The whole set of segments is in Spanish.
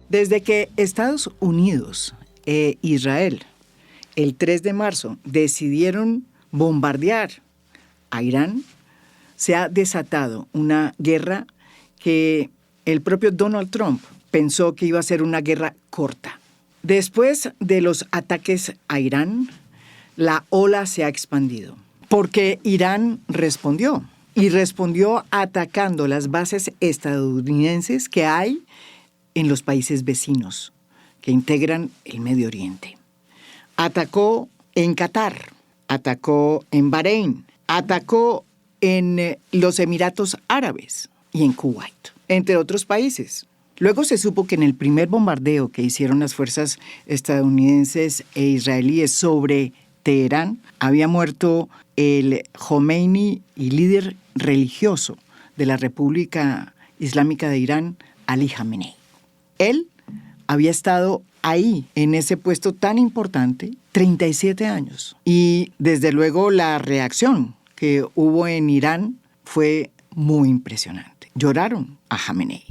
Desde que Estados Unidos e Israel el 3 de marzo decidieron bombardear a Irán, se ha desatado una guerra que el propio Donald Trump pensó que iba a ser una guerra corta. Después de los ataques a Irán, la ola se ha expandido, porque Irán respondió, y respondió atacando las bases estadounidenses que hay en los países vecinos que integran el Medio Oriente. Atacó en Qatar, atacó en Bahrein, atacó en los Emiratos Árabes y en Kuwait, entre otros países. Luego se supo que en el primer bombardeo que hicieron las fuerzas estadounidenses e israelíes sobre Teherán, había muerto el Jomeini y líder religioso de la República Islámica de Irán, Ali Khamenei. Él había estado ahí, en ese puesto tan importante, 37 años. Y desde luego la reacción que hubo en Irán fue muy impresionante. Lloraron a Khamenei.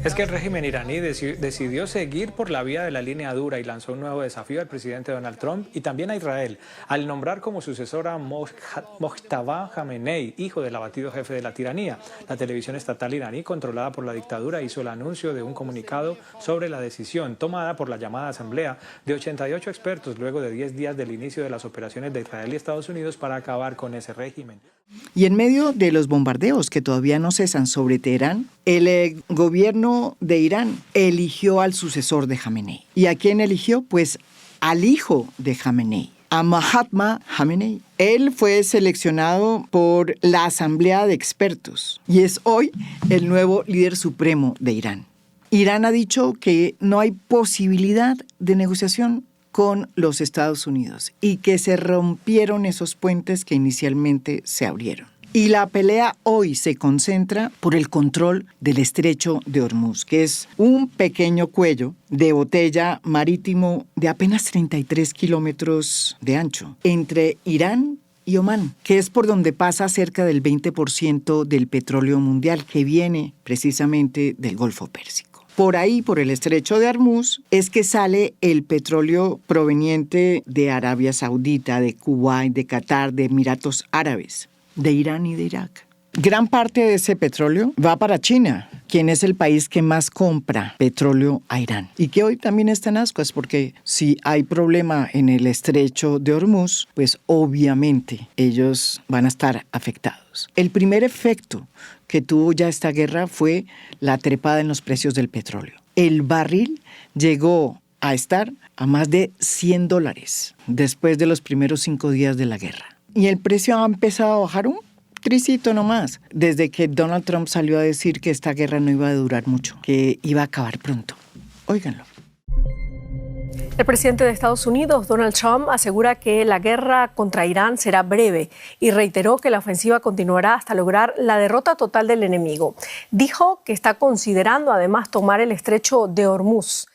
Es que el régimen iraní decidió seguir por la vía de la línea dura y lanzó un nuevo desafío al presidente Donald Trump y también a Israel, al nombrar como sucesora a Mojtaba Khamenei, hijo del abatido jefe de la tiranía. La televisión estatal iraní, controlada por la dictadura, hizo el anuncio de un comunicado sobre la decisión tomada por la llamada asamblea de 88 expertos luego de 10 días del inicio de las operaciones de Israel y Estados Unidos para acabar con ese régimen. Y en medio de los bombardeos que todavía no cesan sobre Teherán, el gobierno de Irán eligió al sucesor de Khamenei. ¿Y a quién eligió? Pues al hijo de Khamenei, a Mahatma Khamenei. Él fue seleccionado por la Asamblea de Expertos y es hoy el nuevo líder supremo de Irán. Irán ha dicho que no hay posibilidad de negociación con los Estados Unidos y que se rompieron esos puentes que inicialmente se abrieron. Y la pelea hoy se concentra por el control del estrecho de Hormuz, que es un pequeño cuello de botella marítimo de apenas 33 kilómetros de ancho entre Irán y Omán, que es por donde pasa cerca del 20% del petróleo mundial que viene precisamente del Golfo Pérsico. Por ahí, por el estrecho de Hormuz, es que sale el petróleo proveniente de Arabia Saudita, de Kuwait, de Qatar, de Emiratos Árabes, de Irán y de Irak. Gran parte de ese petróleo va para China, quien es el país que más compra petróleo a Irán. Y que hoy también está en ascuas, porque si hay problema en el estrecho de Hormuz, pues obviamente ellos van a estar afectados. El primer efecto que tuvo ya esta guerra fue la trepada en los precios del petróleo. El barril llegó a estar a más de $100 después de los primeros 5 días de la guerra. Y el precio ha empezado a bajar un tricito nomás, desde que Donald Trump salió a decir que esta guerra no iba a durar mucho, que iba a acabar pronto. Óiganlo. El presidente de Estados Unidos, Donald Trump, asegura que la guerra contra Irán será breve y reiteró que la ofensiva continuará hasta lograr la derrota total del enemigo. Dijo que está considerando además tomar el estrecho de Hormuz.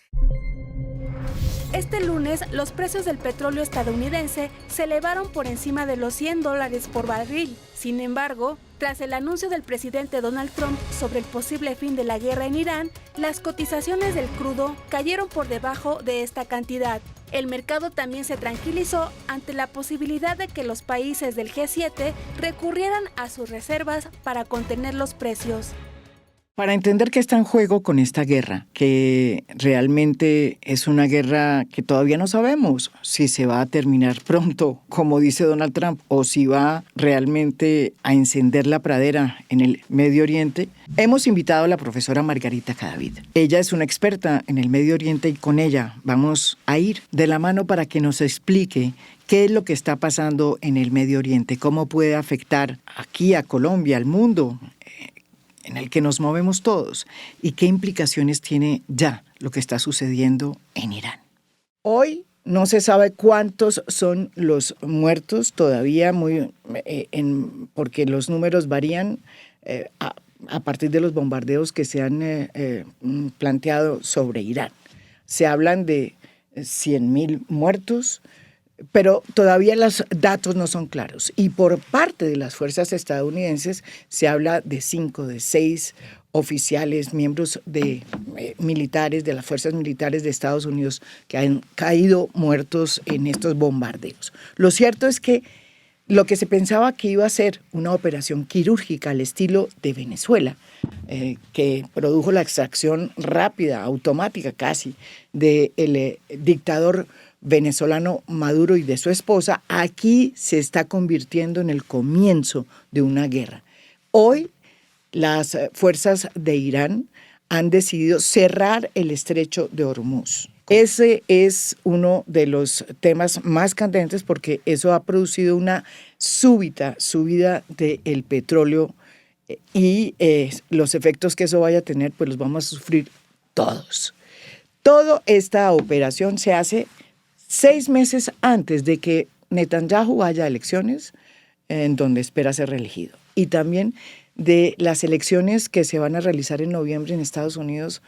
Este lunes, los precios del petróleo estadounidense se elevaron por encima de los $100 por barril. Sin embargo, tras el anuncio del presidente Donald Trump sobre el posible fin de la guerra en Irán, las cotizaciones del crudo cayeron por debajo de esta cantidad. El mercado también se tranquilizó ante la posibilidad de que los países del G7 recurrieran a sus reservas para contener los precios. Para entender qué está en juego con esta guerra, que realmente es una guerra que todavía no sabemos si se va a terminar pronto, como dice Donald Trump, o si va realmente a encender la pradera en el Medio Oriente, hemos invitado a la profesora Margarita Cadavid. Ella es una experta en el Medio Oriente y con ella vamos a ir de la mano para que nos explique qué es lo que está pasando en el Medio Oriente, cómo puede afectar aquí a Colombia, al mundo en el que nos movemos todos, y qué implicaciones tiene ya lo que está sucediendo en Irán. Hoy no se sabe cuántos son los muertos todavía, porque los números varían a partir de los bombardeos que se han planteado sobre Irán. Se hablan de 100.000 muertos, pero todavía los datos no son claros. Y por parte de las fuerzas estadounidenses se habla de 5, de 6 oficiales, miembros de militares, de las fuerzas militares de Estados Unidos que han caído muertos en estos bombardeos. Lo cierto es que lo que se pensaba que iba a ser una operación quirúrgica al estilo de Venezuela, que produjo la extracción rápida, automática casi, del dictador venezolano Maduro y de su esposa, aquí se está convirtiendo en el comienzo de una guerra. Hoy las fuerzas de Irán han decidido cerrar el estrecho de Hormuz. Ese es uno de los temas más candentes porque eso ha producido una súbita subida del petróleo y los efectos que eso vaya a tener pues los vamos a sufrir todos. Toda esta operación se hace 6 meses antes de que Netanyahu vaya a elecciones en donde espera ser reelegido y también de las elecciones que se van a realizar en noviembre en Estados Unidos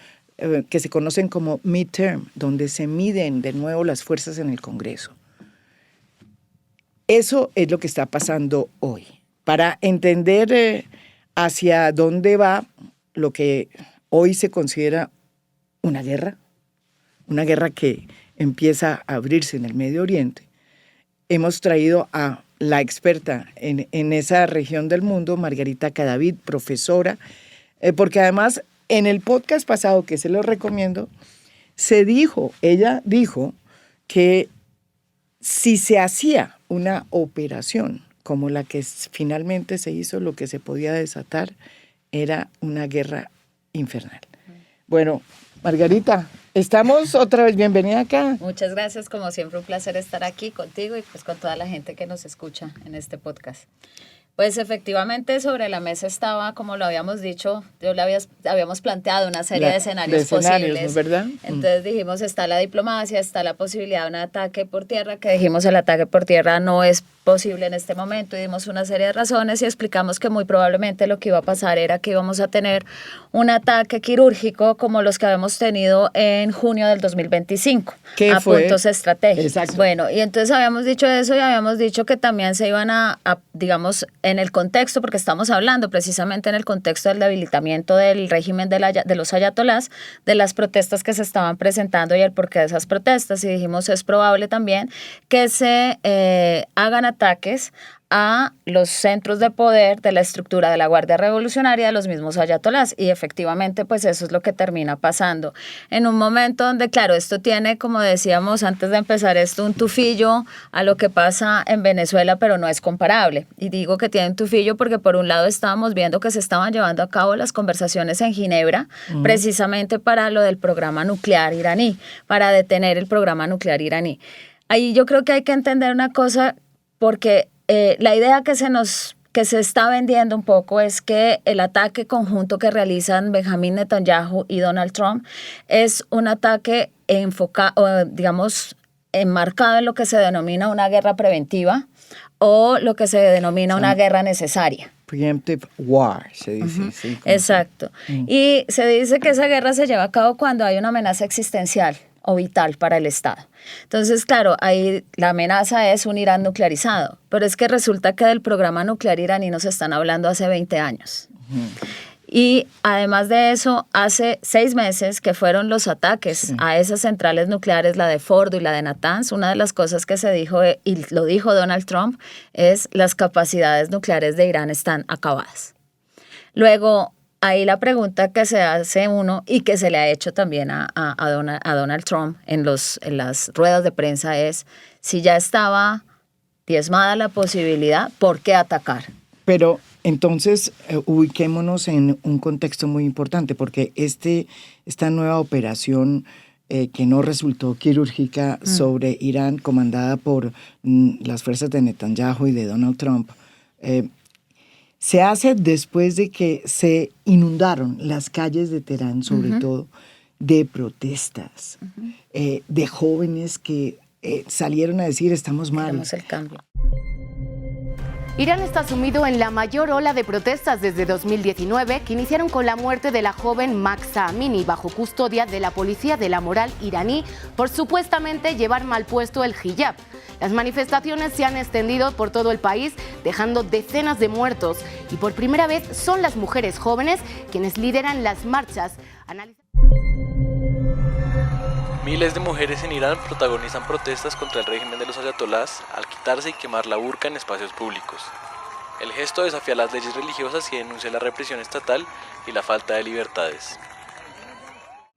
que se conocen como midterm, donde se miden de nuevo las fuerzas en el Congreso. Eso es lo que está pasando hoy. Para entender hacia dónde va lo que hoy se considera una guerra que empieza a abrirse en el Medio Oriente, hemos traído a la experta en esa región del mundo, Margarita Cadavid, profesora, porque además en el podcast pasado, que se lo recomiendo, ella dijo que si se hacía una operación como la que finalmente se hizo, lo que se podía desatar era una guerra infernal. Bueno, Margarita, estamos otra vez, bienvenida acá. Muchas gracias, como siempre un placer estar aquí contigo y pues con toda la gente que nos escucha en este podcast. Pues efectivamente sobre la mesa estaba, como lo habíamos dicho, habíamos planteado una serie de escenarios posibles, ¿verdad? Entonces dijimos, está la diplomacia, está la posibilidad de un ataque por tierra, que dijimos el ataque por tierra no es posible en este momento y dimos una serie de razones y explicamos que muy probablemente lo que iba a pasar era que íbamos a tener un ataque quirúrgico como los que habíamos tenido en junio del 2025 a puntos estratégicos. Exacto. Bueno, y entonces habíamos dicho eso y habíamos dicho que también se iban a digamos, en el contexto, porque estamos hablando precisamente en el contexto del debilitamiento del régimen de los ayatolás, de las protestas que se estaban presentando y el porqué de esas protestas, y dijimos es probable también que se hagan ataques a los centros de poder de la estructura de la Guardia Revolucionaria de los mismos ayatolás, y efectivamente pues eso es lo que termina pasando en un momento donde claro, esto tiene, como decíamos antes de empezar esto, un tufillo a lo que pasa en Venezuela, pero no es comparable, y digo que tiene un tufillo porque por un lado estábamos viendo que se estaban llevando a cabo las conversaciones en Ginebra, precisamente para lo del programa nuclear iraní, para detener el programa nuclear iraní. Ahí yo creo que hay que entender una cosa, porque la idea que se está vendiendo un poco es que el ataque conjunto que realizan Benjamín Netanyahu y Donald Trump es un ataque enfocado, digamos, enmarcado en lo que se denomina una guerra preventiva o lo que se denomina una guerra necesaria. Preemptive war, se dice. Sí, exacto. Y se dice que esa guerra se lleva a cabo cuando hay una amenaza existencial o vital para el Estado. Entonces, claro, ahí la amenaza es un Irán nuclearizado, pero es que resulta que del programa nuclear iraní nos están hablando hace 20 años. Y además de eso, hace 6 meses que fueron los ataques a esas centrales nucleares, la de Fordo y la de Natanz. Una de las cosas que se dijo, y lo dijo Donald Trump, es las capacidades nucleares de Irán están acabadas. Luego, ahí la pregunta que se hace uno y que se le ha hecho también a Donald Trump en las ruedas de prensa es, si ya estaba diezmada la posibilidad, ¿por qué atacar? Pero entonces ubiquémonos en un contexto muy importante, porque esta nueva operación que no resultó quirúrgica sobre Irán, comandada por las fuerzas de Netanyahu y de Donald Trump, se hace después de que se inundaron las calles de Teherán, sobre todo, de protestas, de jóvenes que salieron a decir estamos mal. Queremos el cambio. Irán está sumido en la mayor ola de protestas desde 2019, que iniciaron con la muerte de la joven Mahsa Amini bajo custodia de la policía de la moral iraní por supuestamente llevar mal puesto el hijab. Las manifestaciones se han extendido por todo el país, dejando decenas de muertos, y por primera vez son las mujeres jóvenes quienes lideran las marchas. Miles de mujeres en Irán protagonizan protestas contra el régimen de los ayatolás al quitarse y quemar la burka en espacios públicos. El gesto desafía las leyes religiosas y denuncia la represión estatal y la falta de libertades.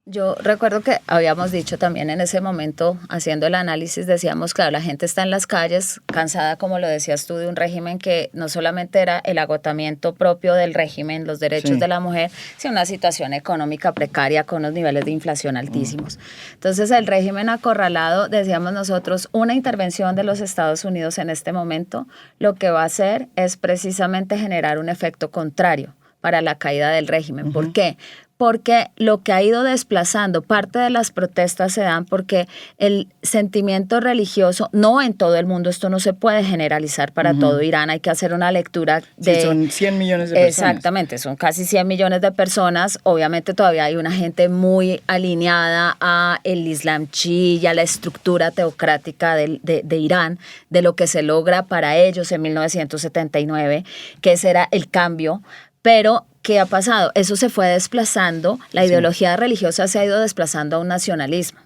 Yo recuerdo que habíamos dicho también en ese momento, haciendo el análisis, decíamos, claro, la gente está en las calles cansada, como lo decías tú, de un régimen que no solamente era el agotamiento propio del régimen, los derechos de la mujer, sino una situación económica precaria con unos niveles de inflación altísimos. Entonces, el régimen acorralado, decíamos nosotros, una intervención de los Estados Unidos en este momento, lo que va a hacer es precisamente generar un efecto contrario para la caída del régimen. ¿Por qué? Porque lo que ha ido desplazando, parte de las protestas se dan porque el sentimiento religioso, no en todo el mundo, esto no se puede generalizar para todo Irán, hay que hacer una lectura de... Sí, son 100 millones de personas. Exactamente, son casi 100 millones de personas, obviamente todavía hay una gente muy alineada a el Islam chií y a la estructura teocrática de Irán, de lo que se logra para ellos en 1979, que ese era el cambio, pero ¿qué ha pasado? Eso se fue desplazando, la ideología religiosa se ha ido desplazando a un nacionalismo.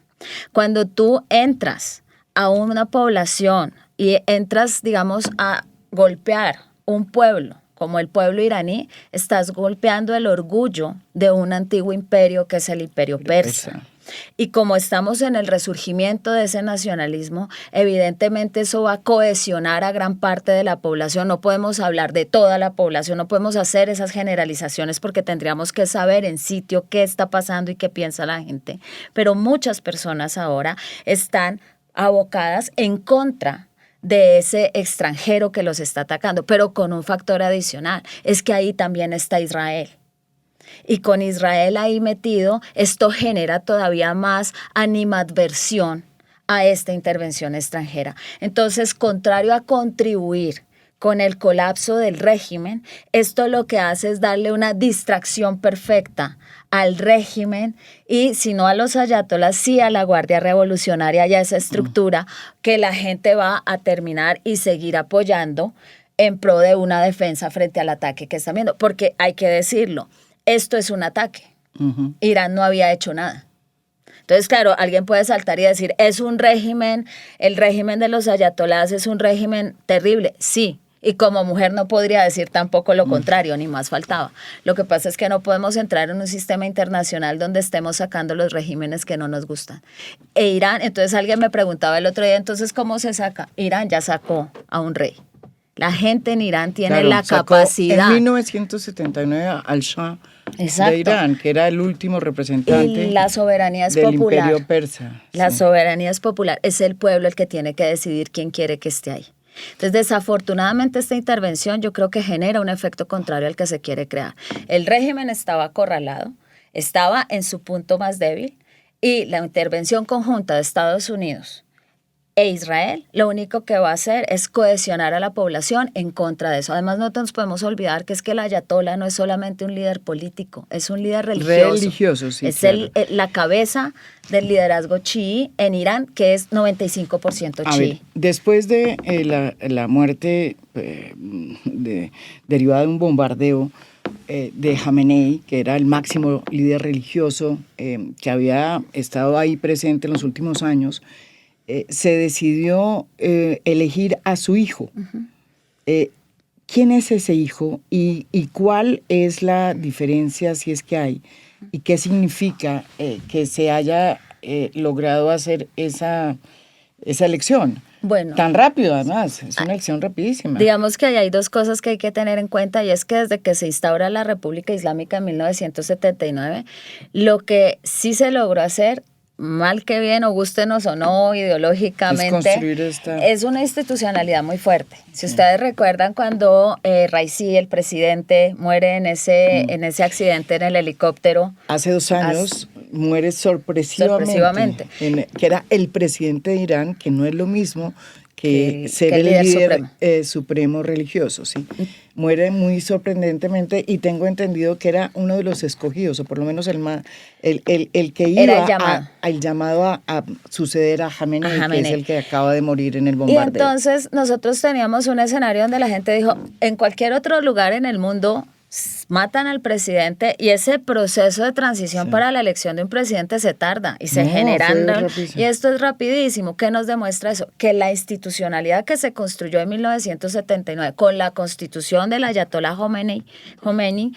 Cuando tú entras a una población y entras, digamos, a golpear un pueblo, como el pueblo iraní, estás golpeando el orgullo de un antiguo imperio que es el imperio persa. Y como estamos en el resurgimiento de ese nacionalismo, evidentemente eso va a cohesionar a gran parte de la población. No podemos hablar de toda la población, no podemos hacer esas generalizaciones porque tendríamos que saber en sitio qué está pasando y qué piensa la gente. Pero muchas personas ahora están abocadas en contra de ese extranjero que los está atacando, pero con un factor adicional, es que ahí también está Israel. Y con Israel ahí metido, esto genera todavía más animadversión a esta intervención extranjera. Entonces, contrario a contribuir con el colapso del régimen, esto lo que hace es darle una distracción perfecta al régimen y, si no a los ayatolás, sí a la Guardia Revolucionaria y a esa estructura que la gente va a terminar y seguir apoyando en pro de una defensa frente al ataque que están viendo. Porque hay que decirlo, esto es un ataque. Irán no había hecho nada. Entonces, claro, alguien puede saltar y decir, es un régimen, el régimen de los ayatolás es un régimen terrible. Sí, y como mujer no podría decir tampoco lo contrario, ni más faltaba. Lo que pasa es que no podemos entrar en un sistema internacional donde estemos sacando los regímenes que no nos gustan. E Irán, entonces alguien me preguntaba el otro día, entonces, ¿cómo se saca? Irán ya sacó a un rey. La gente en Irán tiene la capacidad. En 1979 al Shah de Irán, que era el último representante y la soberanía es del popular. imperio persa. La soberanía es popular. Es el pueblo el que tiene que decidir quién quiere que esté ahí. Entonces, desafortunadamente, esta intervención yo creo que genera un efecto contrario al que se quiere crear. El régimen estaba acorralado, estaba en su punto más débil y la intervención conjunta de Estados Unidos e Israel, lo único que va a hacer es cohesionar a la población en contra de eso. Además, no nos podemos olvidar que es que el ayatolá no es solamente un líder político, es un líder religioso. Religioso, sí. Es claro. La cabeza del liderazgo chií en Irán, que es 95% chií. A ver, después de la muerte derivada de un bombardeo de Jamenei, que era el máximo líder religioso que había estado ahí presente en los últimos años, se decidió elegir a su hijo. ¿Quién es ese hijo y cuál es la diferencia, si es que hay? ¿Y qué significa que se haya logrado hacer esa elección? Bueno, tan rápido, además, es una elección rapidísima. Digamos que hay dos cosas que hay que tener en cuenta, y es que desde que se instaura la República Islámica en 1979, lo que sí se logró hacer, mal que bien, o gústenos o no, ideológicamente, es una institucionalidad muy fuerte. Si ustedes recuerdan cuando Raisi, el presidente, muere en ese accidente en el helicóptero. Hace 2 años muere sorpresivamente. Que era el presidente de Irán, que no es lo mismo que ser el líder supremo religioso, ¿sí? Muere muy sorprendentemente y tengo entendido que era uno de los escogidos, o por lo menos el que iba el llamado a suceder a Jamenei, que es el que acaba de morir en el bombardeo. Y entonces nosotros teníamos un escenario donde la gente dijo, en cualquier otro lugar en el mundo matan al presidente y ese proceso de transición para la elección de un presidente se tarda y se generan, y esto es rapidísimo. ¿Qué nos demuestra eso? Que la institucionalidad que se construyó en 1979 con la constitución del Ayatollah Khomeini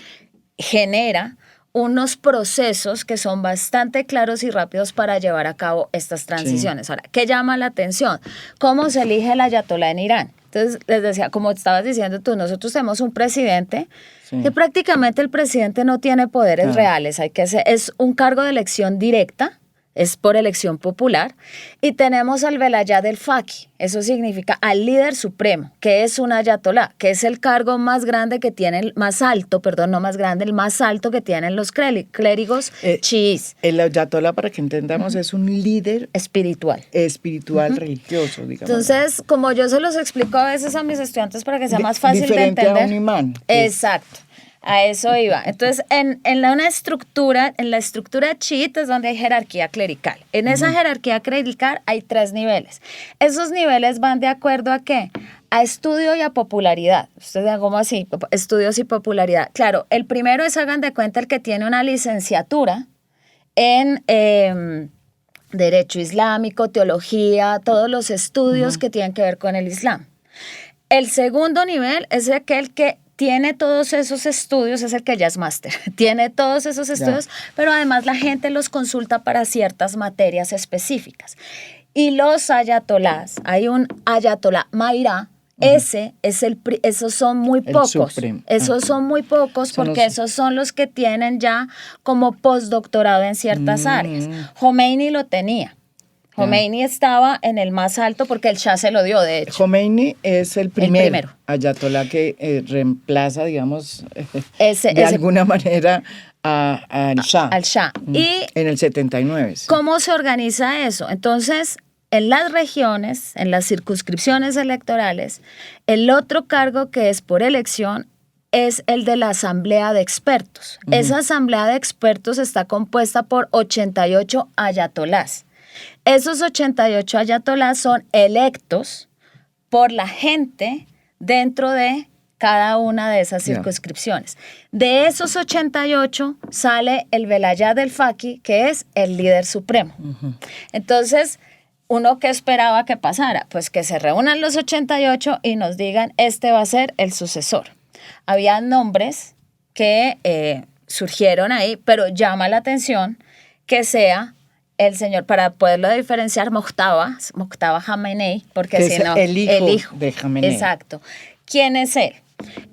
genera unos procesos que son bastante claros y rápidos para llevar a cabo estas transiciones. Sí. Ahora, ¿qué llama la atención? ¿Cómo se elige el Ayatollah en Irán? Entonces, les decía, como estabas diciendo tú, nosotros tenemos un presidente que prácticamente el presidente no tiene poderes reales. Es un cargo de elección directa, es por elección popular, y tenemos al Velayat del Faqih, eso significa al líder supremo, que es un ayatolá, que es el cargo más grande que tienen, el más alto que tienen los clérigos chiíes. El ayatolá, para que entendamos, es un líder espiritual religioso, digamos. Entonces, como yo se los explico a veces a mis estudiantes para que sea más fácil de entender. Diferente a un imán. Exacto. A eso iba. Entonces, en la estructura chiita es donde hay jerarquía clerical. En esa jerarquía clerical hay 3 niveles. Esos niveles van de acuerdo a ¿qué? A estudio y a popularidad. Ustedes digan, ¿cómo así? Estudios y popularidad. Claro, el primero es, hagan de cuenta, el que tiene una licenciatura en Derecho Islámico, Teología, todos los estudios que tienen que ver con el Islam. El segundo nivel es aquel que tiene todos esos estudios, es el que ya es máster, tiene todos esos estudios, pero además la gente los consulta para ciertas materias específicas. Y los ayatolás, hay un ayatolá Mairá, esos son muy pocos. Esos son muy pocos porque esos son los que tienen ya como postdoctorado en ciertas áreas. Khomeini lo tenía. Khomeini estaba en el más alto porque el Shah se lo dio, de hecho. Khomeini es el primero ayatolá que reemplaza, digamos, alguna manera al Shah. Al Shah. Y en el 79. Sí. ¿Cómo se organiza eso? Entonces, en las regiones, en las circunscripciones electorales, el otro cargo que es por elección es el de la asamblea de expertos. Esa asamblea de expertos está compuesta por 88 ayatolás. Esos 88 ayatolás son electos por la gente dentro de cada una de esas circunscripciones. De esos 88 sale el Velayat del Faqih, que es el líder supremo. Entonces, ¿uno qué esperaba que pasara? Pues que se reúnan los 88 y nos digan, este va a ser el sucesor. Había nombres que surgieron ahí, pero llama la atención que sea el señor, para poderlo diferenciar, Mojtaba Jamenei, porque si no, el hijo de Jamenei. Exacto. ¿Quién es él?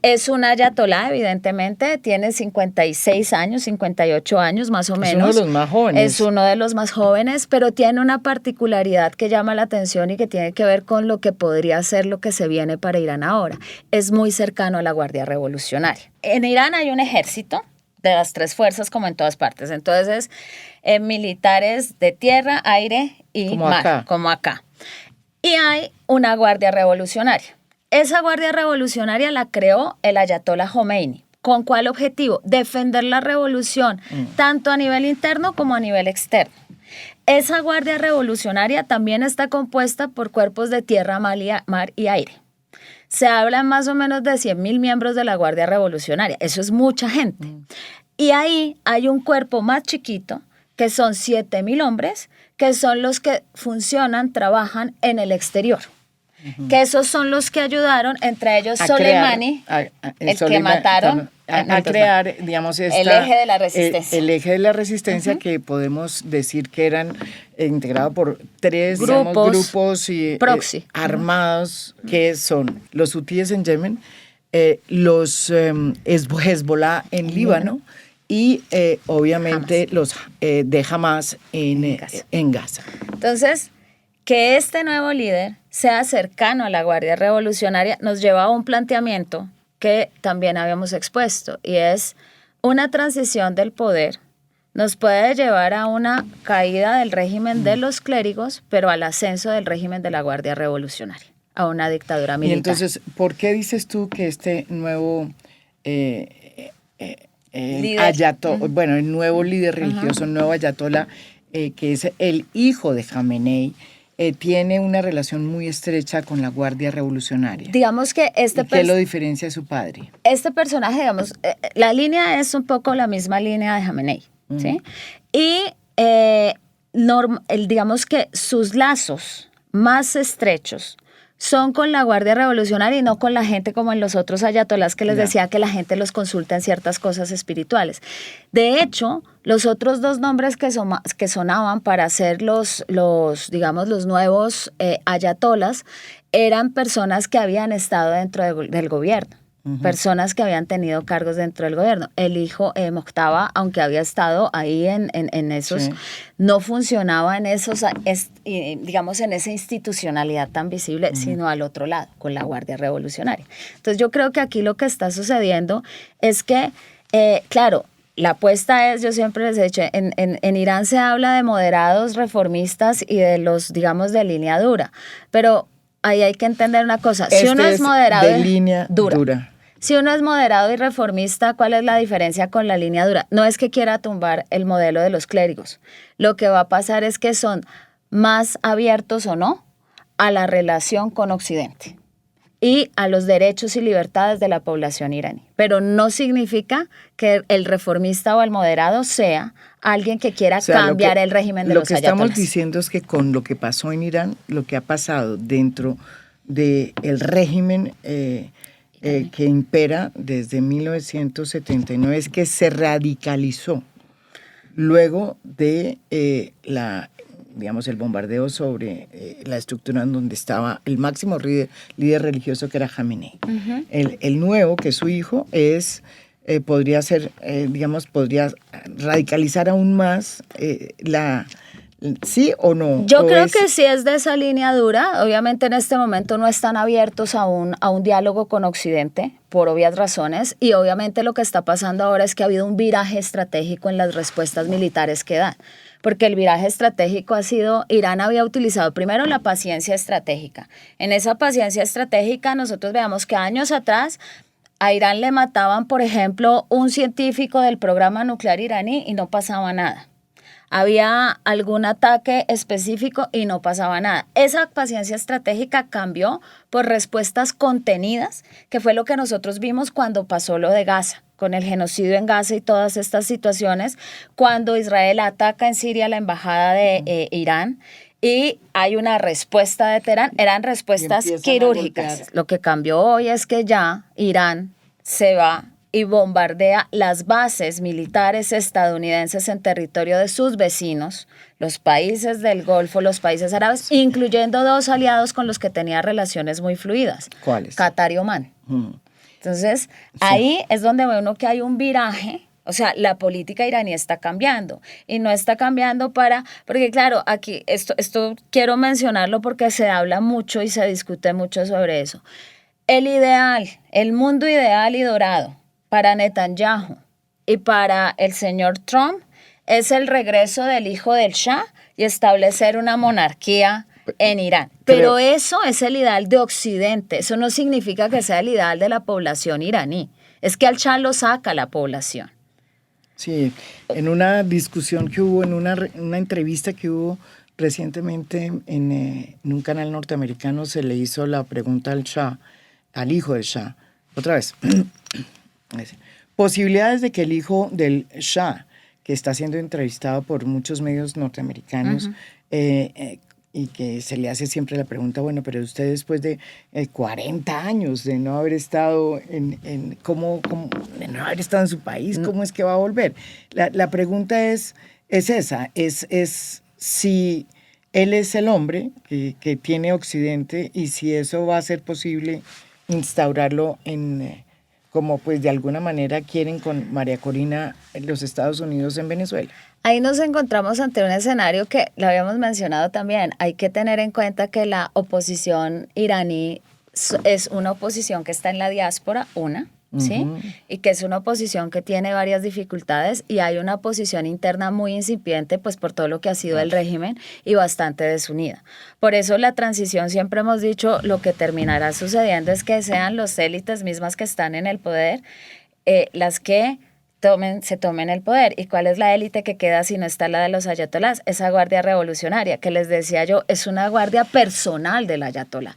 Es un ayatolá, evidentemente, tiene 56 años, 58 años más o menos. Es uno de los más jóvenes. Es uno de los más jóvenes, pero tiene una particularidad que llama la atención y que tiene que ver con lo que podría ser lo que se viene para Irán ahora. Es muy cercano a la Guardia Revolucionaria. En Irán hay un ejército de las 3 fuerzas, como en todas partes. Entonces, militares de tierra, aire y mar, como acá. Y hay una Guardia Revolucionaria. Esa Guardia Revolucionaria la creó el Ayatollah Khomeini. ¿Con cuál objetivo? Defender la revolución, tanto a nivel interno como a nivel externo. Esa Guardia Revolucionaria también está compuesta por cuerpos de tierra, mar y aire. Se habla más o menos de 100.000 miembros de la Guardia Revolucionaria. Eso es mucha gente. Y ahí hay un cuerpo más chiquito, que son 7.000 hombres, que son los que funcionan, trabajan en el exterior. Que esos son los que ayudaron, entre ellos Soleimani, que mataron a crear, digamos, el eje de la resistencia. El eje de la resistencia, que podemos decir que eran integrados por 3 grupos proxy armados, que son los hutíes en Yemen, los Hezbollah en Líbano y obviamente los de Hamas en Gaza. Entonces, que este nuevo líder sea cercano a la Guardia Revolucionaria nos lleva a un planteamiento que también habíamos expuesto, y es una transición del poder nos puede llevar a una caída del régimen de los clérigos, pero al ascenso del régimen de la Guardia Revolucionaria. a una dictadura militar. Y entonces, ¿por qué dices tú que este nuevo el nuevo líder religioso, el nuevo ayatolá, que es el hijo de Jamenei, tiene una relación muy estrecha con la Guardia Revolucionaria? Digamos que ¿Qué lo diferencia de su padre? Este personaje, digamos, la línea es un poco la misma línea de Jamenei, ¿sí? Y digamos que sus lazos más estrechos son con la Guardia Revolucionaria y no con la gente como en los otros ayatolás que les decía que la gente los consulta en ciertas cosas espirituales. De hecho, los otros dos nombres que sonaban para ser los nuevos ayatolás eran personas que habían estado dentro del gobierno. Personas que habían tenido cargos dentro del gobierno. El hijo Mojtaba, aunque había estado ahí en esos, no funcionaba en esos, digamos, en esa institucionalidad tan visible, sino al otro lado, con la Guardia Revolucionaria. Entonces yo creo que aquí lo que está sucediendo es que, claro, la apuesta es, yo siempre les he dicho, en Irán se habla de moderados, reformistas y de los, digamos, de línea dura, pero ahí hay que entender una cosa, si uno es moderado de línea dura. Si uno es moderado y reformista, ¿cuál es la diferencia con la línea dura? No es que quiera tumbar el modelo de los clérigos. Lo que va a pasar es que son más abiertos o no a la relación con Occidente y a los derechos y libertades de la población iraní. Pero no significa que el reformista o el moderado sea alguien que quiera cambiar el régimen de los ayatolás. Lo que estamos diciendo es que con lo que pasó en Irán, lo que ha pasado dentro del régimen que impera desde 1979 es que se radicalizó luego de el bombardeo sobre la estructura en donde estaba el máximo líder religioso, que era Jamenei. El nuevo, que es su hijo, podría radicalizar aún más ¿sí o no? Yo creo que sí es de esa línea dura. Obviamente en este momento no están abiertos a un diálogo con Occidente, por obvias razones, y obviamente lo que está pasando ahora es que ha habido un viraje estratégico en las respuestas militares que dan. Porque el viraje estratégico ha sido, Irán había utilizado primero la paciencia estratégica. En esa paciencia estratégica nosotros veamos que años atrás a Irán le mataban, por ejemplo, un científico del programa nuclear iraní y no pasaba nada. Había algún ataque específico y no pasaba nada. Esa paciencia estratégica cambió por respuestas contenidas, que fue lo que nosotros vimos cuando pasó lo de Gaza, con el genocidio en Gaza y todas estas situaciones, cuando Israel ataca en Siria la embajada de Irán y hay una respuesta de Teherán, eran respuestas quirúrgicas. Lo que cambió hoy es que ya Irán se va y bombardea las bases militares estadounidenses en territorio de sus vecinos, los países del Golfo, los países árabes, incluyendo dos aliados con los que tenía relaciones muy fluidas. ¿Cuáles? Qatar y Omán. Entonces, ahí es donde ve uno que hay un viraje. O sea, la política iraní está cambiando y no está cambiando porque claro, aquí esto quiero mencionarlo porque se habla mucho y se discute mucho sobre eso. El ideal, el mundo ideal y dorado para Netanyahu y para el señor Trump es el regreso del hijo del Shah y establecer una monarquía en Irán. Pero eso es el ideal de Occidente. Eso no significa que sea el ideal de la población iraní. Es que al Shah lo saca la población. Sí, en una discusión que hubo, en una entrevista que hubo recientemente en un canal norteamericano, se le hizo la pregunta al Shah, al hijo del Shah. Otra vez. Posibilidades de que el hijo del Shah, que está siendo entrevistado por muchos medios norteamericanos, y que se le hace siempre la pregunta, bueno, pero usted después de 40 años de no haber estado de no haber estado en su país, ¿cómo es que va a volver? La pregunta es esa, es si él es el hombre que tiene Occidente y si eso va a ser posible instaurarlo como pues de alguna manera quieren con María Corina los Estados Unidos en Venezuela. Ahí nos encontramos ante un escenario que lo habíamos mencionado también. Hay que tener en cuenta que la oposición iraní es una oposición que está en la diáspora, ¿sí? Y que es una oposición que tiene varias dificultades y hay una posición interna muy incipiente, pues por todo lo que ha sido el régimen y bastante desunida. Por eso la transición, siempre hemos dicho, lo que terminará sucediendo es que sean los élites mismas que están en el poder las que se tomen el poder. ¿Y cuál es la élite que queda si no está la de los ayatolás? Esa guardia revolucionaria, que les decía yo, es una guardia personal del ayatolá.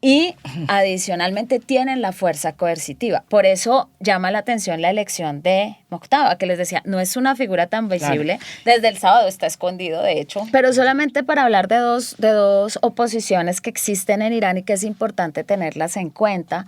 Y adicionalmente tienen la fuerza coercitiva. Por eso llama la atención la elección de Moctava, que les decía, no es una figura tan visible. Claro. Desde el sábado está escondido, de hecho. Pero solamente para hablar de dos oposiciones que existen en Irán y que es importante tenerlas en cuenta,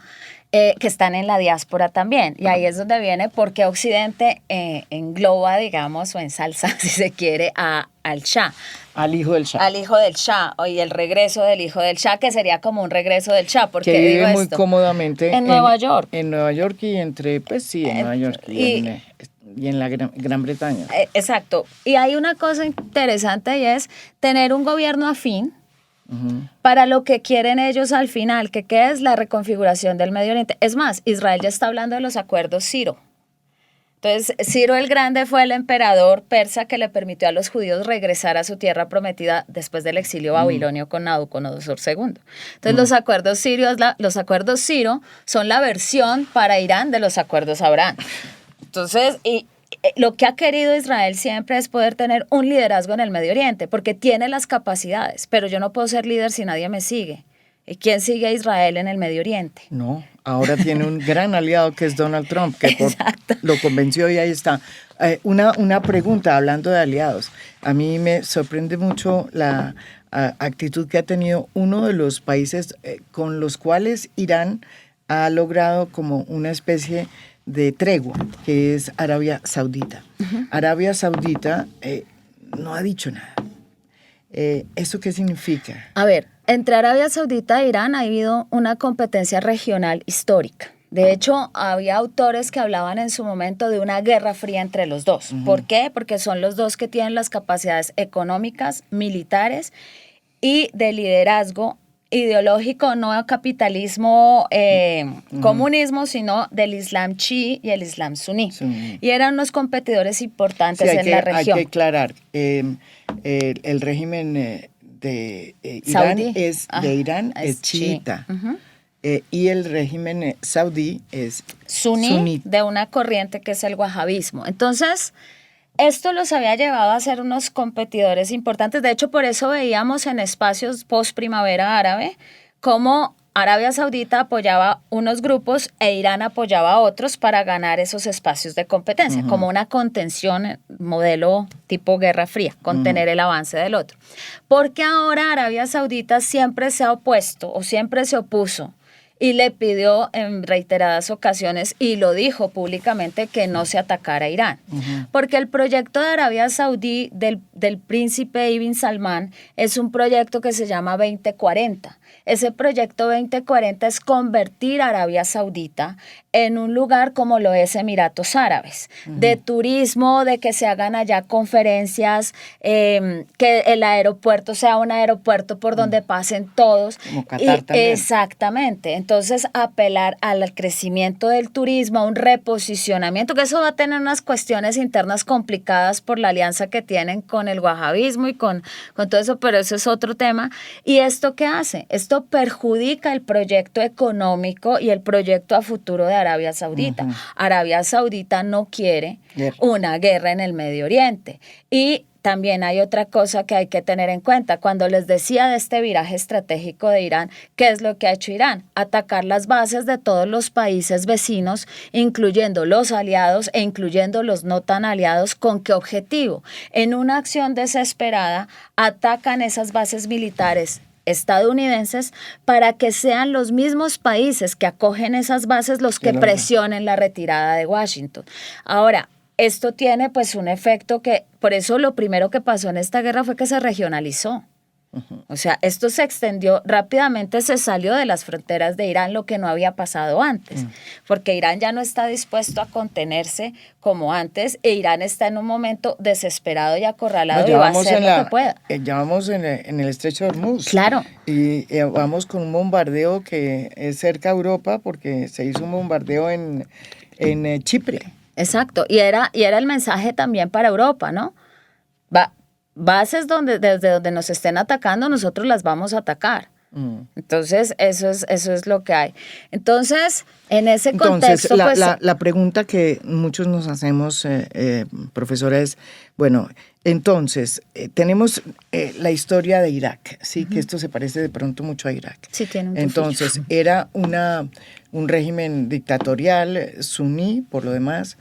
que están en la diáspora también. Y ahí es donde viene porque Occidente engloba, digamos, o ensalza, si se quiere, al Shah. Al hijo del Shah. Al hijo del Shah, y el regreso del hijo del Shah, que sería como un regreso del Shah, porque que vive digo muy cómodamente en Nueva York. En Nueva York y entre, pues sí, en Nueva York y en la Gran Bretaña. Exacto. Y hay una cosa interesante y es tener un gobierno afín para lo que quieren ellos al final, que es la reconfiguración del Medio Oriente. Es más, Israel ya está hablando de los acuerdos Ciro. Entonces, Ciro el Grande fue el emperador persa que le permitió a los judíos regresar a su tierra prometida después del exilio babilonio con Nabucodonosor II. Entonces, los acuerdos Ciro son la versión para Irán de los acuerdos Abraham. Entonces, lo que ha querido Israel siempre es poder tener un liderazgo en el Medio Oriente, porque tiene las capacidades, pero yo no puedo ser líder si nadie me sigue. ¿Y quién sigue a Israel en el Medio Oriente? No, ahora tiene un gran aliado que es Donald Trump, que lo convenció y ahí está. Una pregunta, hablando de aliados. A mí me sorprende mucho la actitud que ha tenido uno de los países con los cuales Irán ha logrado como una especie de tregua, que es Arabia Saudita. Arabia Saudita no ha dicho nada. ¿Eso qué significa? A ver, entre Arabia Saudita e Irán ha habido una competencia regional histórica. De hecho, había autores que hablaban en su momento de una guerra fría entre los dos. ¿Por qué? Porque son los dos que tienen las capacidades económicas, militares y de liderazgo ideológico, no capitalismo, comunismo, sino del Islam chií y el Islam suní. Y eran unos competidores importantes en la región. Hay que aclarar, el régimen de Irán es chiita. Y el régimen saudí es suní, de una corriente que es el wahabismo. Entonces, esto los había llevado a ser unos competidores importantes. De hecho, por eso veíamos en espacios post-primavera árabe cómo Arabia Saudita apoyaba unos grupos e Irán apoyaba a otros para ganar esos espacios de competencia, como una contención, modelo tipo Guerra Fría, contener el avance del otro. Porque ahora Arabia Saudita siempre se ha opuesto o siempre se opuso y le pidió en reiteradas ocasiones, y lo dijo públicamente, que no se atacara a Irán. Porque el proyecto de Arabia Saudí del príncipe Ibn Salman es un proyecto que se llama 2040. Ese proyecto 2040 es convertir a Arabia Saudita en un lugar como lo es Emiratos Árabes, de turismo, de que se hagan allá conferencias, que el aeropuerto sea un aeropuerto por donde pasen todos. Como Qatar también. Exactamente. Entonces, apelar al crecimiento del turismo, a un reposicionamiento, que eso va a tener unas cuestiones internas complicadas por la alianza que tienen con el wahabismo y con todo eso, pero eso es otro tema. ¿Y esto qué hace? Esto perjudica el proyecto económico y el proyecto a futuro de Arabia Saudita. Arabia Saudita no quiere una guerra en el Medio Oriente. Y también hay otra cosa que hay que tener en cuenta. Cuando les decía de este viraje estratégico de Irán, ¿qué es lo que ha hecho Irán? Atacar las bases de todos los países vecinos, incluyendo los aliados e incluyendo los no tan aliados. ¿Con qué objetivo? En una acción desesperada, atacan esas bases militares estadounidenses para que sean los mismos países que acogen esas bases los que presionen la retirada de Washington. Ahora, esto tiene pues un efecto que, por eso lo primero que pasó en esta guerra fue que se regionalizó. O sea, esto se extendió rápidamente, se salió de las fronteras de Irán, lo que no había pasado antes, porque Irán ya no está dispuesto a contenerse como antes, e Irán está en un momento desesperado y acorralado y va a hacer lo que pueda. Ya vamos en el estrecho de Hormuz. Claro. Y vamos con un bombardeo que es cerca a Europa, porque se hizo un bombardeo en Chipre. Exacto, y era el mensaje también para Europa, ¿no? Bases desde donde nos estén atacando, nosotros las vamos a atacar. Entonces, eso es lo que hay. Entonces, en ese contexto... La pregunta que muchos nos hacemos, profesora, es, bueno, entonces, tenemos la historia de Irak, ¿sí? Que esto se parece de pronto mucho a Irak. Sí, tiene un Entonces, tufillo. era un régimen dictatorial, suní, por lo demás,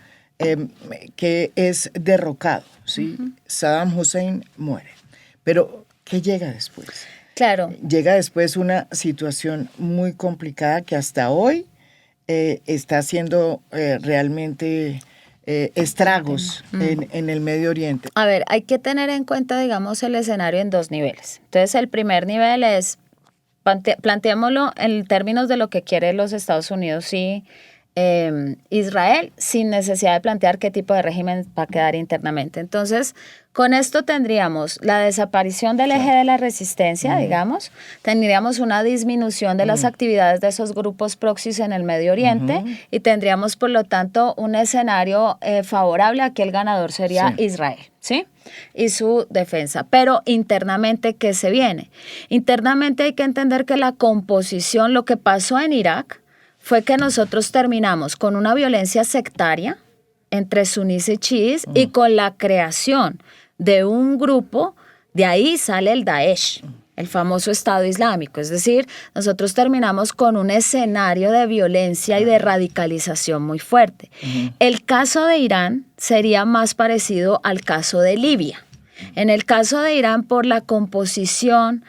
que es derrocado, ¿sí? Saddam Hussein muere. Pero, ¿qué llega después? Claro. Llega después una situación muy complicada que hasta hoy está haciendo realmente estragos en el Medio Oriente. A ver, hay que tener en cuenta, digamos, el escenario en dos niveles. Entonces, el primer nivel es, planteémoslo en términos de lo que quieren los Estados Unidos y Israel, sin necesidad de plantear qué tipo de régimen va a quedar internamente. Entonces, con esto tendríamos la desaparición del eje de la resistencia, digamos, tendríamos una disminución de las actividades de esos grupos proxies en el Medio Oriente y tendríamos, por lo tanto, un escenario favorable. Aquí el ganador sería Israel, ¿sí? Y su defensa. Pero internamente, ¿qué se viene? Internamente hay que entender que la composición, lo que pasó en Irak, fue que nosotros terminamos con una violencia sectaria entre sunís y chiíes y con la creación de un grupo, de ahí sale el Daesh, el famoso Estado Islámico. Es decir, nosotros terminamos con un escenario de violencia y de radicalización muy fuerte. El caso de Irán sería más parecido al caso de Libia. En el caso de Irán, por la composición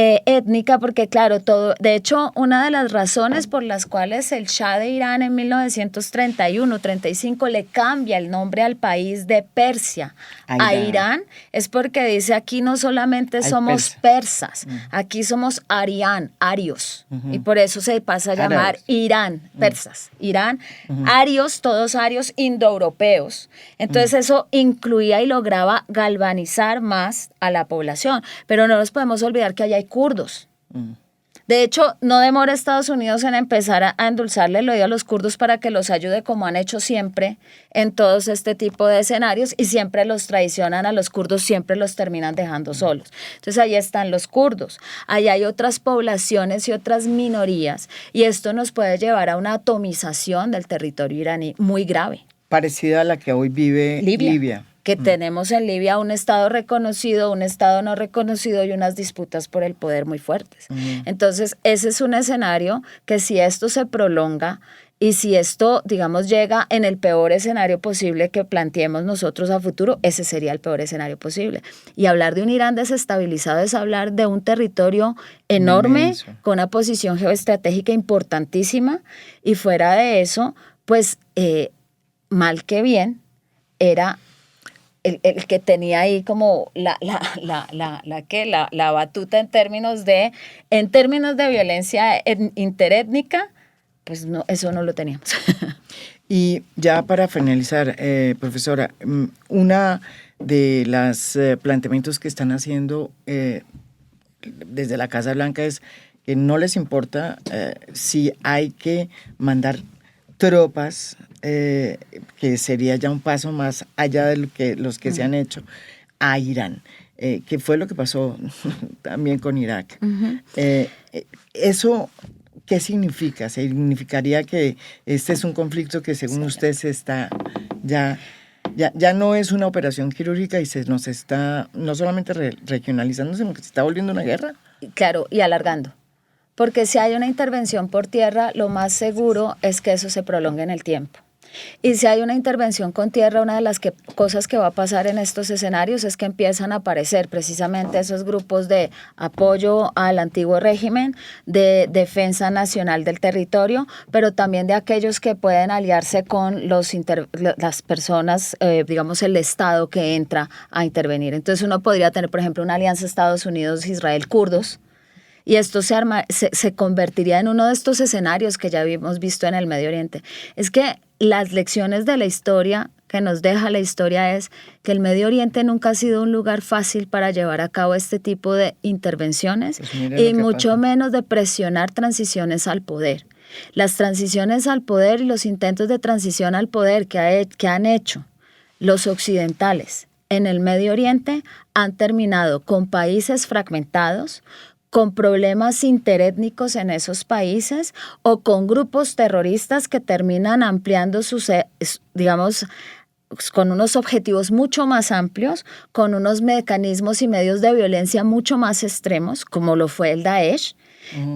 étnica, porque claro, de hecho, una de las razones por las cuales el Shah de Irán en 1931-35 le cambia el nombre al país de Persia a Irán es porque dice, aquí no solamente somos persas, aquí somos arios, y por eso se pasa a llamar Irán, persas, Irán, arios, todos arios indoeuropeos. Entonces eso incluía y lograba galvanizar más a la población, pero no nos podemos olvidar que allá hay kurdos. De hecho, no demora Estados Unidos en empezar a endulzarle el oído a los kurdos para que los ayude, como han hecho siempre en todos este tipo de escenarios, y siempre los traicionan a los kurdos, siempre los terminan dejando solos. Entonces ahí están los kurdos, ahí hay otras poblaciones y otras minorías, y esto nos puede llevar a una atomización del territorio iraní muy grave. Parecida a la que hoy vive Libia. Que tenemos en Libia un Estado reconocido, un Estado no reconocido y unas disputas por el poder muy fuertes. Entonces, ese es un escenario que si esto se prolonga y si esto, digamos, llega en el peor escenario posible que planteemos nosotros a futuro, ese sería el peor escenario posible. Y hablar de un Irán desestabilizado es hablar de un territorio enorme, inmenso, con una posición geoestratégica importantísima, y fuera de eso, pues, mal que bien, era el que tenía ahí como la batuta en términos de violencia interétnica, pues no, eso no lo teníamos. Y ya para finalizar, profesora, una de los planteamientos que están haciendo desde la Casa Blanca es que no les importa si hay que mandar tropas, que sería ya un paso más allá de los que se han hecho, a Irán, que fue lo que pasó también con Irak. ¿Eso qué significa? ¿Significaría que este es un conflicto que según usted se está ya no es una operación quirúrgica y se nos está no solamente regionalizando, sino que se está volviendo una guerra? Claro, y alargando. Porque si hay una intervención por tierra, lo más seguro es que eso se prolongue en el tiempo. Y si hay una intervención con tierra, una de las cosas que va a pasar en estos escenarios es que empiezan a aparecer precisamente esos grupos de apoyo al antiguo régimen, de defensa nacional del territorio, pero también de aquellos que pueden aliarse con las personas, digamos el Estado que entra a intervenir. Entonces uno podría tener, por ejemplo, una alianza Estados Unidos-Israel-Kurdos, y esto se convertiría en uno de estos escenarios que ya habíamos visto en el Medio Oriente. Es que las lecciones de la historia que nos deja la historia es que el Medio Oriente nunca ha sido un lugar fácil para llevar a cabo este tipo de intervenciones y mucho menos de presionar transiciones al poder. Las transiciones al poder y los intentos de transición al poder que han hecho los occidentales en el Medio Oriente han terminado con países fragmentados, con problemas interétnicos en esos países o con grupos terroristas que terminan ampliando sus, digamos, con unos objetivos mucho más amplios, con unos mecanismos y medios de violencia mucho más extremos, como lo fue el Daesh.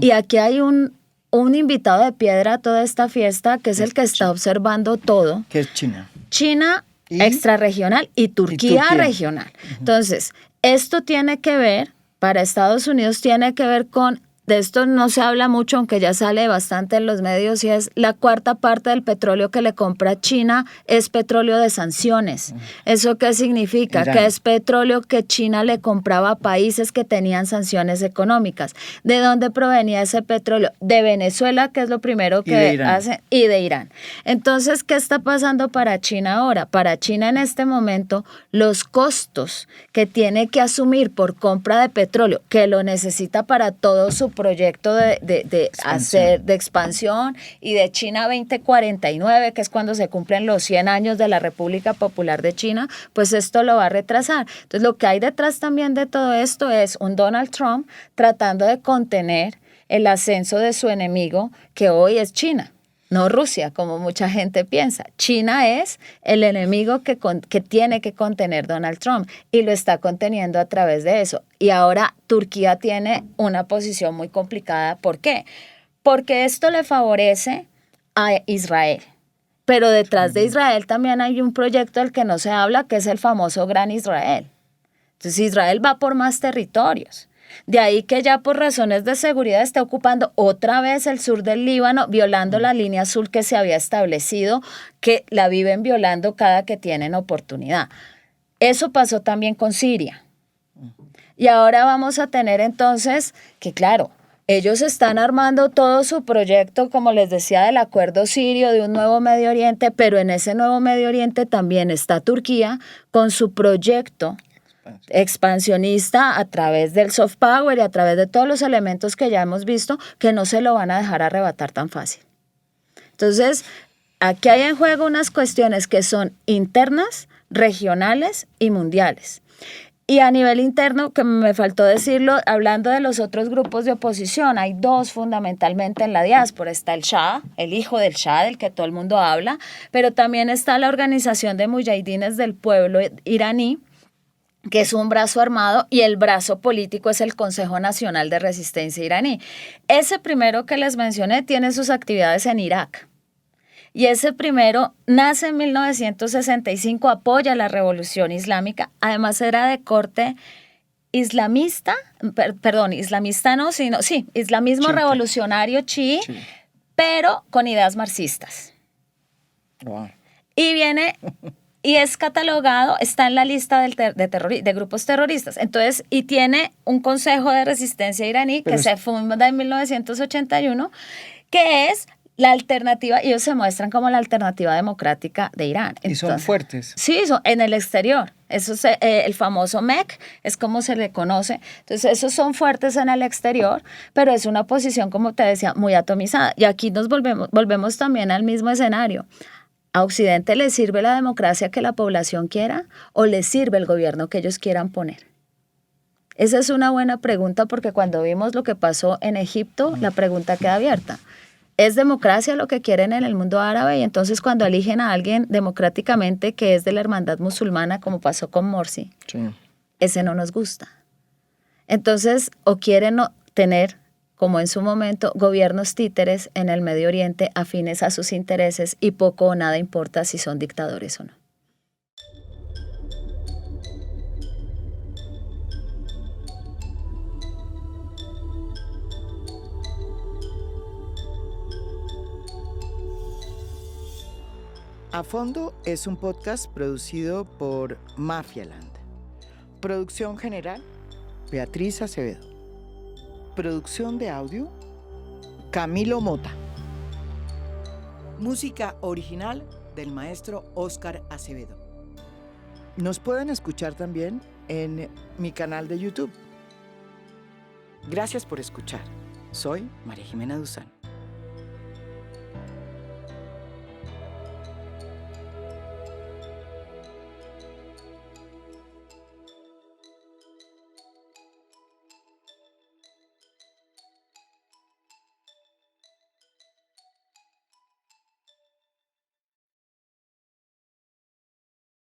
Y aquí hay un invitado de piedra a toda esta fiesta, que es el que está observando todo. Que es China. China extrarregional y Turquía regional. Entonces, esto tiene que ver, para Estados Unidos tiene que ver con, de esto no se habla mucho, aunque ya sale bastante en los medios, y es la cuarta parte del petróleo que le compra China es petróleo de sanciones. ¿Eso qué significa? Irán. Que es petróleo que China le compraba a países que tenían sanciones económicas. ¿De dónde provenía ese petróleo? De Venezuela, que es lo primero que hace, y de Irán. Entonces, ¿qué está pasando para China ahora? Para China en este momento, los costos que tiene que asumir por compra de petróleo, que lo necesita para todo su proyecto de expansión y de China 2049, que es cuando se cumplen los 100 años de la República Popular de China, pues esto lo va a retrasar. Entonces, lo que hay detrás también de todo esto es un Donald Trump tratando de contener el ascenso de su enemigo, que hoy es China. No Rusia, como mucha gente piensa. China es el enemigo que tiene que contener Donald Trump y lo está conteniendo a través de eso. Y ahora Turquía tiene una posición muy complicada. ¿Por qué? Porque esto le favorece a Israel. Pero detrás de Israel también hay un proyecto del que no se habla, que es el famoso Gran Israel. Entonces Israel va por más territorios. De ahí que ya por razones de seguridad esté ocupando otra vez el sur del Líbano, violando la línea azul que se había establecido, que la viven violando cada que tienen oportunidad. Eso pasó también con Siria. Y ahora vamos a tener entonces que, claro, ellos están armando todo su proyecto, como les decía, del acuerdo sirio, de un nuevo Medio Oriente, pero en ese nuevo Medio Oriente también está Turquía con su proyecto expansionista a través del soft power y a través de todos los elementos que ya hemos visto, que no se lo van a dejar arrebatar tan fácil. Entonces, aquí hay en juego unas cuestiones que son internas, regionales y mundiales. Y a nivel interno, que me faltó decirlo, hablando de los otros grupos de oposición, hay dos fundamentalmente en la diáspora. Está el Shah, el hijo del Shah, del que todo el mundo habla, pero también está la Organización de Mujahidines del Pueblo iraní, que es un brazo armado, y el brazo político es el Consejo Nacional de Resistencia iraní. Ese primero que les mencioné tiene sus actividades en Irak. Y ese primero nace en 1965, apoya la revolución islámica, además era de corte islamista, islamismo chií, revolucionario chií, pero con ideas marxistas. Wow. Y viene... Y es catalogado, está en la lista de grupos terroristas. Entonces, y tiene un Consejo de Resistencia iraní que se funda en 1981, que es la alternativa, ellos se muestran como la alternativa democrática de Irán. Entonces, y son fuertes. Sí, en el exterior. Eso es, el famoso MEC es como se le conoce. Entonces, esos son fuertes en el exterior, pero es una posición, como te decía, muy atomizada. Y aquí nos volvemos también al mismo escenario. ¿A Occidente le sirve la democracia que la población quiera o le sirve el gobierno que ellos quieran poner? Esa es una buena pregunta, porque cuando vimos lo que pasó en Egipto, la pregunta queda abierta. ¿Es democracia lo que quieren en el mundo árabe? Y entonces cuando eligen a alguien democráticamente que es de la hermandad musulmana, como pasó con Morsi, ese no nos gusta. Entonces, o quieren tener como en su momento gobiernos títeres en el Medio Oriente afines a sus intereses y poco o nada importa si son dictadores o no. A Fondo es un podcast producido por Mafialand. Producción general, Beatriz Acevedo. Producción de audio, Camilo Mota. Música original del maestro Óscar Acevedo. Nos pueden escuchar también en mi canal de YouTube. Gracias por escuchar. Soy María Jimena Duzán.